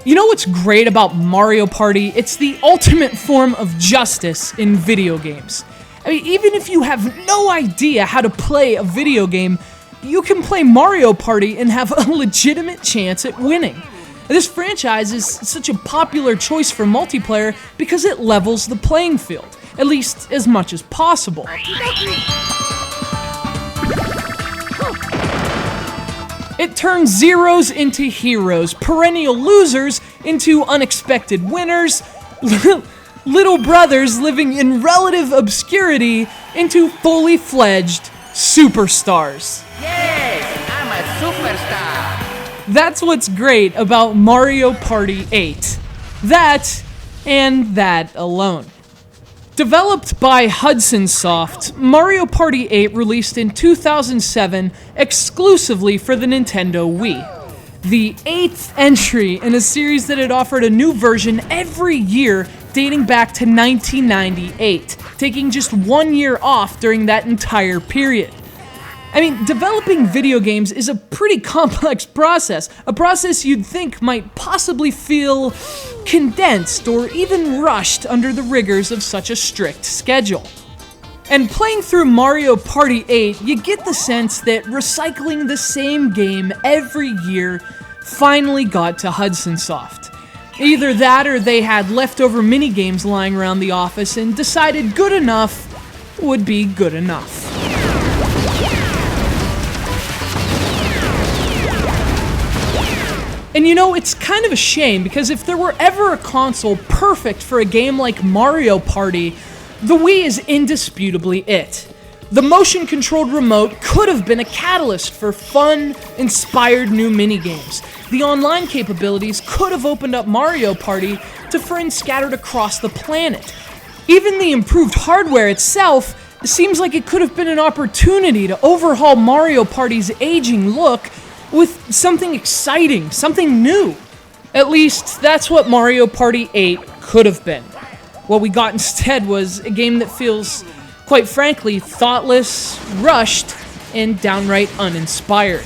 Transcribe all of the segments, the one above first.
You know what's great about Mario Party? It's the ultimate form of justice in video games. I mean, even if you have no idea how to play a video game, you can play Mario Party and have a legitimate chance at winning. This franchise is such a popular choice for multiplayer because it levels the playing field, at least as much as possible. It turns zeros into heroes, perennial losers into unexpected winners, little brothers living in relative obscurity into fully fledged superstars. Yes, I'm a superstar. That's what's great about Mario Party 8. That, and that alone. Developed by Hudson Soft, Mario Party 8 released in 2007 exclusively for the Nintendo Wii. The 8th entry in a series that had offered a new version every year dating back to 1998, taking just 1 year off during that entire period. I mean, developing video games is a pretty complex process, a process you'd think might possibly feel condensed or even rushed under the rigors of such a strict schedule. And playing through Mario Party 8, you get the sense that recycling the same game every year finally got to Hudson Soft. Either that or they had leftover minigames lying around the office and decided good enough would be good enough. And you know, it's kind of a shame because if there were ever a console perfect for a game like Mario Party, the Wii is indisputably it. The motion-controlled remote could have been a catalyst for fun, inspired new minigames. The online capabilities could have opened up Mario Party to friends scattered across the planet. Even the improved hardware itself seems like it could have been an opportunity to overhaul Mario Party's aging look with something exciting, something new. At least, that's what Mario Party 8 could have been. What we got instead was a game that feels, quite frankly, thoughtless, rushed, and downright uninspired.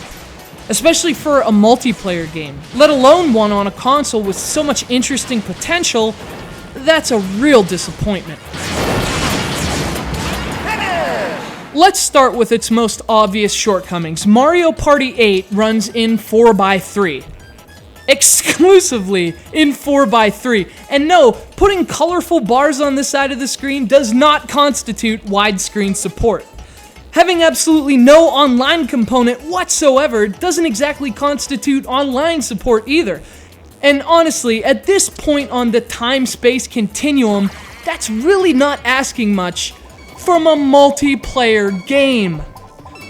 Especially for a multiplayer game, let alone one on a console with so much interesting potential, that's a real disappointment. Let's start with its most obvious shortcomings. Mario Party 8 runs in 4x3. Exclusively in 4x3. And no, putting colorful bars on this side of the screen does not constitute widescreen support. Having absolutely no online component whatsoever doesn't exactly constitute online support either. And honestly, at this point on the time-space continuum, that's really not asking much from a multiplayer game.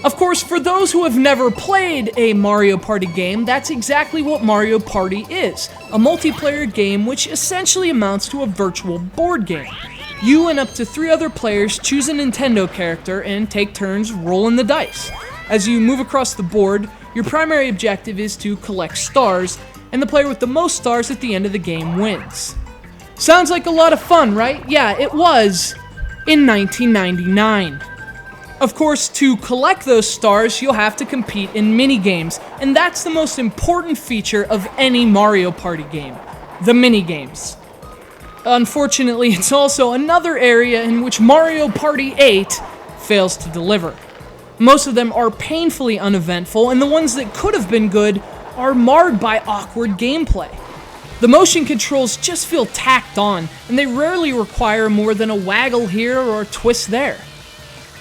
Of course, for those who have never played a Mario Party game, that's exactly what Mario Party is. A multiplayer game which essentially amounts to a virtual board game. You and up to 3 other players choose a Nintendo character and take turns rolling the dice. As you move across the board, your primary objective is to collect stars, and the player with the most stars at the end of the game wins. Sounds like a lot of fun, right? Yeah, it was in 1999. Of course, to collect those stars, you'll have to compete in minigames, and that's the most important feature of any Mario Party game, the minigames. Unfortunately, it's also another area in which Mario Party 8 fails to deliver. Most of them are painfully uneventful, and the ones that could have been good are marred by awkward gameplay. The motion controls just feel tacked on, and they rarely require more than a waggle here or a twist there.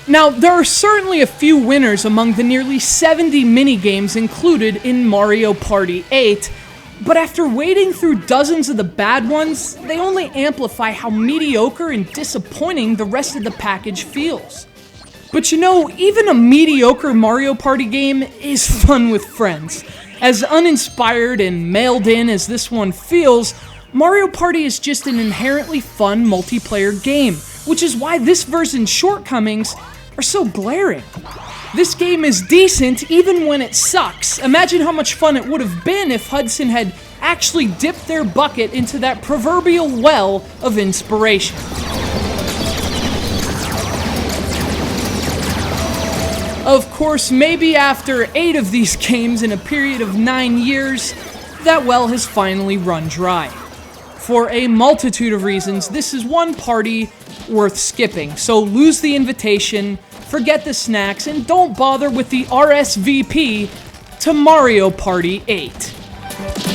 Now, there are certainly a few winners among the nearly 70 minigames included in Mario Party 8, but after wading through dozens of the bad ones, they only amplify how mediocre and disappointing the rest of the package feels. But you know, even a mediocre Mario Party game is fun with friends. As uninspired and mailed in as this one feels, Mario Party is just an inherently fun multiplayer game, which is why this version's shortcomings are so glaring. This game is decent even when it sucks. Imagine how much fun it would have been if Hudson had actually dipped their bucket into that proverbial well of inspiration. Of course, maybe after 8 of these games in a period of 9 years, That well has finally run dry. For a multitude of reasons, this is one party worth skipping, so lose the invitation, forget the snacks, and don't bother with the RSVP to Mario Party 8.